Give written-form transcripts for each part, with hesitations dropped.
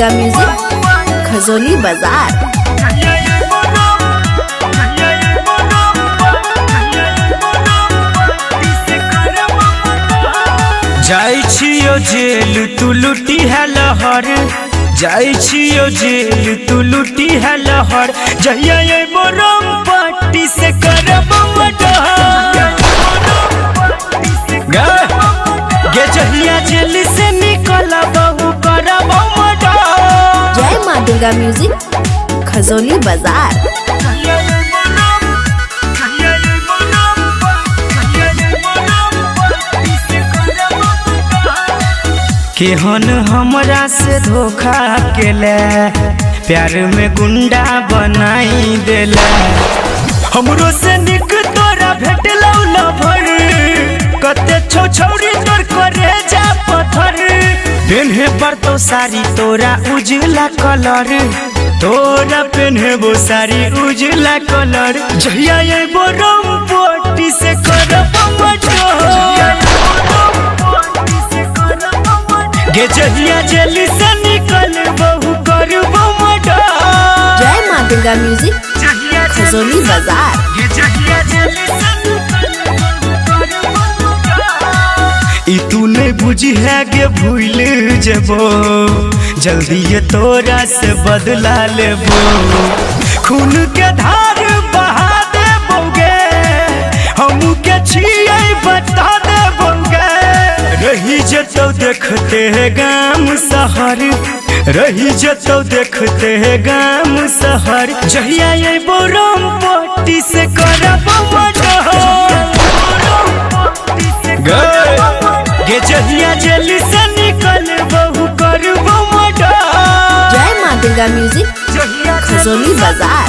Durga music Khajauli बाजार। जाई छियो जेल तू लुटी है लहर, जाई छियो जेल तू लुटी है लहर। जहिया ये बोरम पट्टी से करब मडहर गे, जहिया जेल से निकलब करब मडहर। जय माँ दुर्गा म्यूजिक खजोली बाजार। केहन हमरा से धोखा केले, प्यार में गुंडा बनाई देले। हमरो से निक तोरा भेटलौ लभर, कते छौ छौरी तोर करे जा पत्थर। पेन्हे पर तो सारी तोरा उजला कलर, तोरा पेन्हे वो सारी उजला कलर। जहिया ये बोरम पोटी से करब मडहर गे, जहिया जेल से निकल बहु करब मडहर। जय माँ दुर्गा म्यूजिक खजोली बाजार। ई तू नहीं बुझी है गे, भूल जेबो जल्दी ये तोरा से बदला लेबो। खून के धार बहा देबोगे, हमू के छियै बता देबोगे। रही जतो देखते है गाम शहर, रही जतो देखते है गाम शहर। जहिया ये बोरम पट्टी से करब मडहर गे, जहिया जेल से निकल बहु करब मडहर। जय माँ दुर्गा म्यूजिक खजोली बाजार।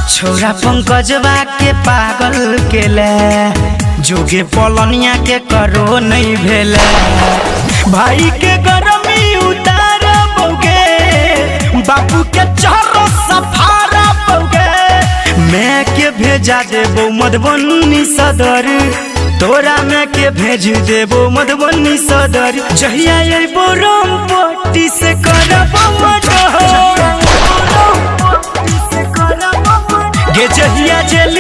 छोरा पंकजवा के पागल केले, जोगे पलनिया के करो नहीं भेले। भाई के गरमी उतार बोगे, बापू के चेहरा सफारा बोगे। मैं के भेजा देबो मधुबनी सदर, तोरा मैं के भेज देबो मधुबनी सदर। जहिया ये बोरम पट्टी से करब मडहर गे, जहिया जेल